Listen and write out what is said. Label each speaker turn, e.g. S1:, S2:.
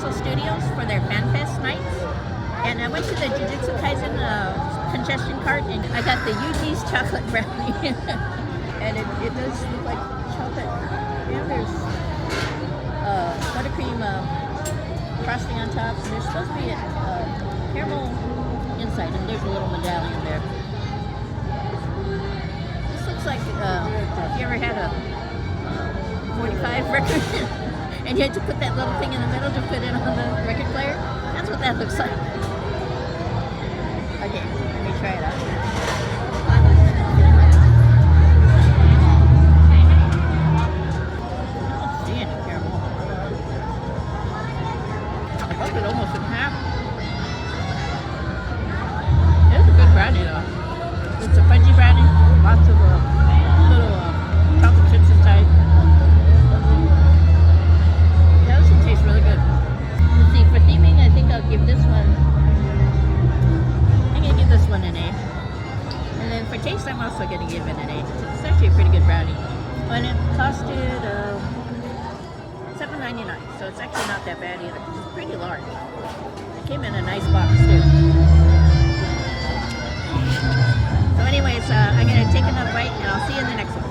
S1: Universal Studios for their Fan Fest nights. And I went to the Jujutsu Kaisen Concession Cart, and I got the Yuji's chocolate brownie. And it does look like chocolate. Yeah, there's buttercream frosting on top. And there's supposed to be a caramel inside, and there's a little medallion there. This looks like if you ever had a 45 record and you had to put that little thing in the middle to put it on the record player. That's what that looks like. Okay, let me try it out. I don't see any caramel. I broke it almost in half. It's a good brownie though. It's a fudgy brownie, lots of little chocolate chips inside. That also tastes really good. Let's see, for theming, I think I'll give this one. I'm gonna give this one an A. And then for taste, I'm also gonna give it an A. It's actually a pretty good brownie. And it costed $7.99, so it's actually not that bad either. It's pretty large. It came in a nice box too. So anyways, I'm going to take another bite and I'll see you in the next one.